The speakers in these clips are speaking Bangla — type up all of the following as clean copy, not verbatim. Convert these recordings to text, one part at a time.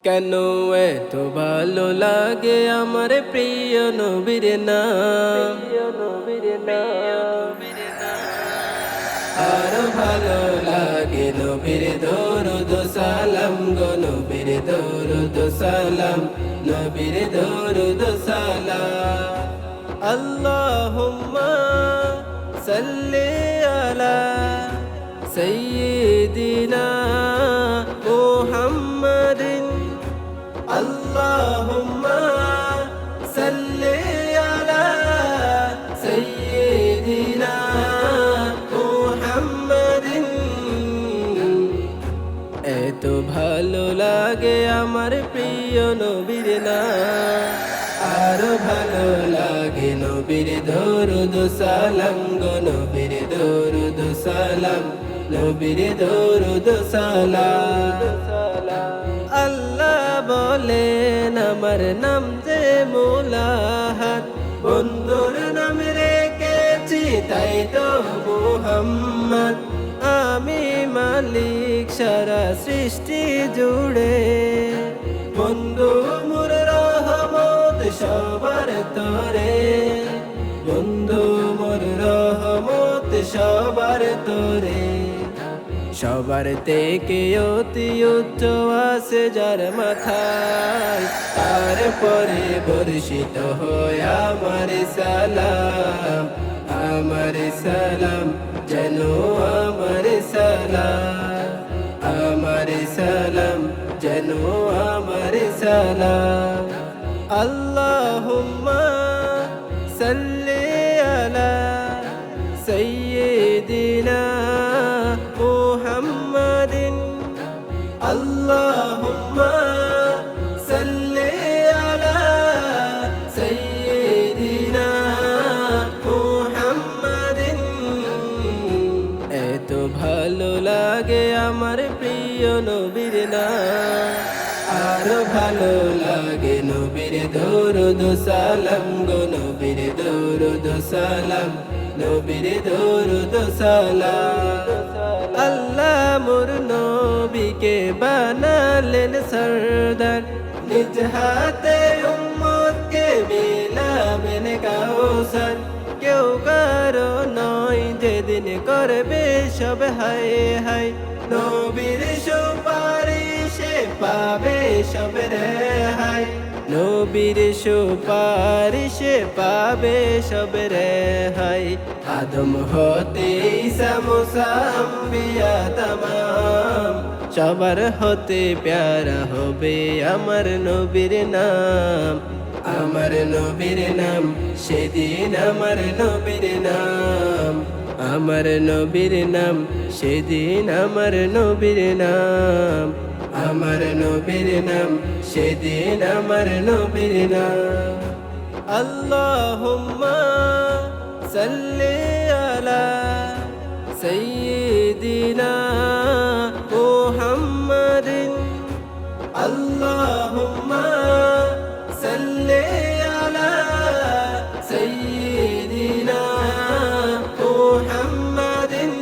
কেন এত ভালো লাগে আমার প্রিয় নবীর নাম, আরো ভালো লাগে নবীর দরুদ সালাম গো, নবীর দরুদ সালাম, নবীর দরুদ সালাম। আল্লাহুম্মা সাল্লি আলা সাইয়্যিদিনা মুহাম্মাদিন। আল্লাহুম্মা সাল্লি আলা সাইয়্যিদিনা মুহাম্মাদিন। এত ভালো লাগে আমার প্রিয় নবীর নাম, আরো ভালো লাগে নবীর দরুদ সালাম গো, নবীর দরুদ সালাম, নবীর দরুদ সালাম। আল্লাহ বলেন আমার নাম যে মুলাহাত, বন্ধুর নাম রেখেছি তাই তো মুহাম্মদ। আমি মালিক সারা সৃষ্টি জুড়ে, বন্ধু মোর রহমত সবার তরে, বন্ধু মোর রহমত সবার তরে। সবার থেকে অতি উচ্চ আছে যার মাথায়, তারপরে বর্ষিত হয় আমার সালাম, আমার সালাম যেন আমার সালাম, আমার সালাম যেন আমার সালাম। আল্লাহুম্মা সাল্লি আলা সাইয়্যিদিনা মুহাম্মাদিন। আল্লাহুম্মা সাল্লি আলা সাইয়্যিদিনা মুহাম্মাদিন। এত ভালো লাগে আমার প্রিয় নবীর নাম, আরো ভালো লাগে নবীর দরুদ সালাম গো, নবীর দরুদ সালাম, নবীর দরুদ সালাম। আল্লাহ মোর নবীকে বানালেন সরদার, নিজ হাতে উম্মতকে বিলাবেন কাউসার। কেউ কারো নয় যেদিন করবে সব হায় হায়, নবীর সুপারিশে পাবে সব রেহাই, নবীর সুপারিশে পাবে সব রেহাই। আদম হতে ঈসা মুসা আম্বিয়া তামাম, সবার হতে প্যারা হবে আমার নবীর নাম, আমার নবীর নাম। সেদিন আমার নবীর নাম, আমার নবীর নাম। সেদিন আমার নবীর নাম, আমার নবীর নাম। সেদিন আমার নবীর নাম। আল্লাহুম্মা সাল্লি আলা সাইয়্যিদিনা মুহাম্মাদিন। আল্লাহুম্মা সাল্লি আলা সাইয়্যিদিনা মুহাম্মাদিন।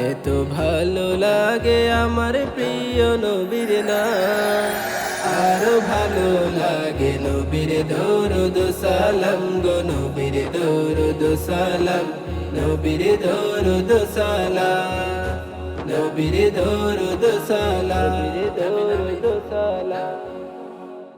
এত ভালো লাগে আমার প্রিয় নবীর নাম, আরো ভালো লাগে নবীর দরুদ সালাম গো, নবীর দরুদ সালাম, নবীর দরুদ সালাম, নবীর দরুদ সালাম।